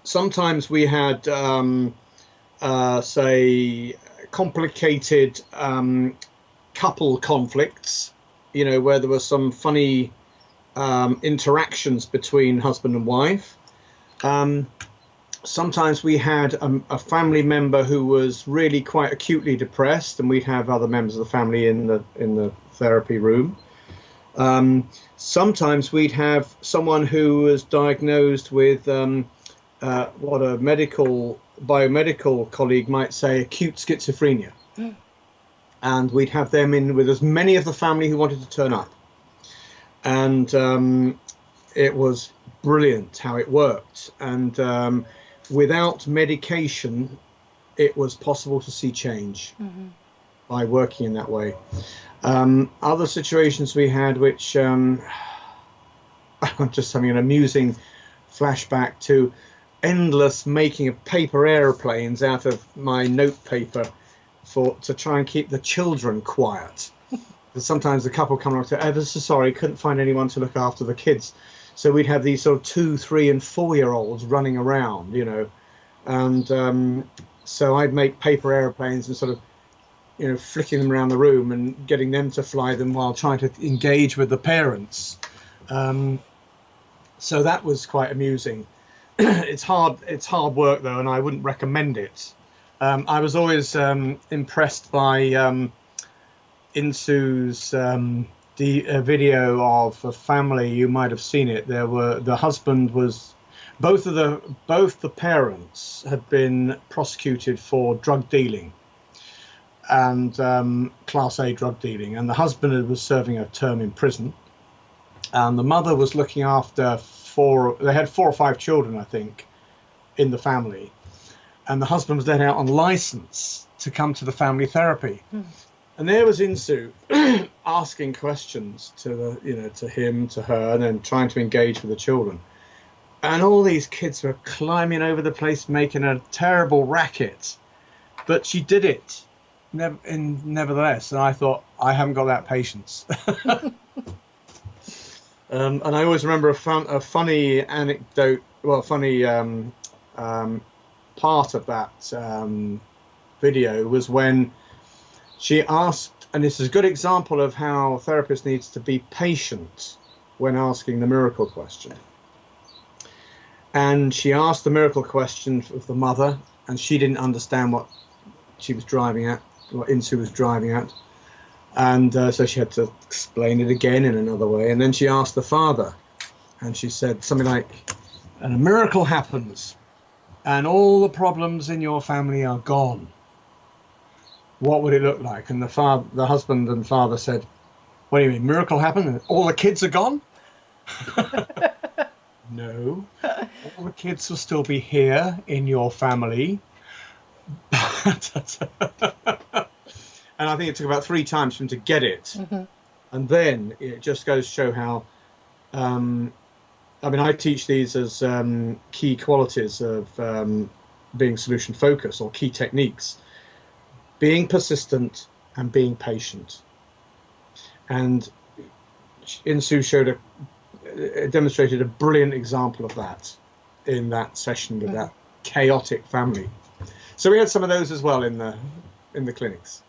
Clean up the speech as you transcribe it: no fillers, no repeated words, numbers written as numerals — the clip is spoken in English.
sometimes we had, say, complicated couple conflicts, where there were some funny interactions between husband and wife. Sometimes we had a family member who was really quite acutely depressed, and we'd have other members of the family in the therapy room. Sometimes we'd have someone who was diagnosed with what a biomedical colleague might say, acute schizophrenia. And we'd have them in with as many of the family who wanted to turn up. And it was brilliant how it worked. And without medication, it was possible to see change by working in that way. Other situations we had, which I'm just having an amusing flashback to endless making of paper aeroplanes out of my note paper to try and keep the children quiet. Because sometimes the couple come along and say, ever so sorry, couldn't find anyone to look after the kids. So we'd have these sort of 2, 3 and 4-year-olds running around, and so I'd make paper aeroplanes and sort of flicking them around the room and getting them to fly them while trying to engage with the parents. So that was quite amusing. It's hard work though, and I wouldn't recommend it. I was always impressed by Insoo's video of a family. You might have seen it. The husband was both the parents had been prosecuted for drug dealing and Class A drug dealing, and the husband was serving a term in prison, and the mother was looking after they had 4 or 5 children, I think, in the family, and the husband was let out on license to come to the family therapy. And there was Insoo asking questions to him, to her, and then trying to engage with the children, and all these kids were climbing over the place, making a terrible racket, but she did it nevertheless, and I thought, I haven't got that patience. And I always remember a funny anecdote, funny part of that video was when she asked, and this is a good example of how a therapist needs to be patient when asking the miracle question. And she asked the miracle question of the mother, and she didn't understand what she was driving at, what Insoo was driving at. And so she had to explain it again in another way. And then she asked the father, and she said something like, and a miracle happens, and all the problems in your family are gone. What would it look like? And the husband and father said, what do you mean, miracle happened and all the kids are gone? No, all the kids will still be here in your family. And I think it took about 3 times for him to get it. And then it just goes to show how, I teach these as key qualities of being solution focused, or key techniques. Being persistent and being patient. And Insoo demonstrated a brilliant example of that in that session with that chaotic family. So we had some of those as well in the clinics.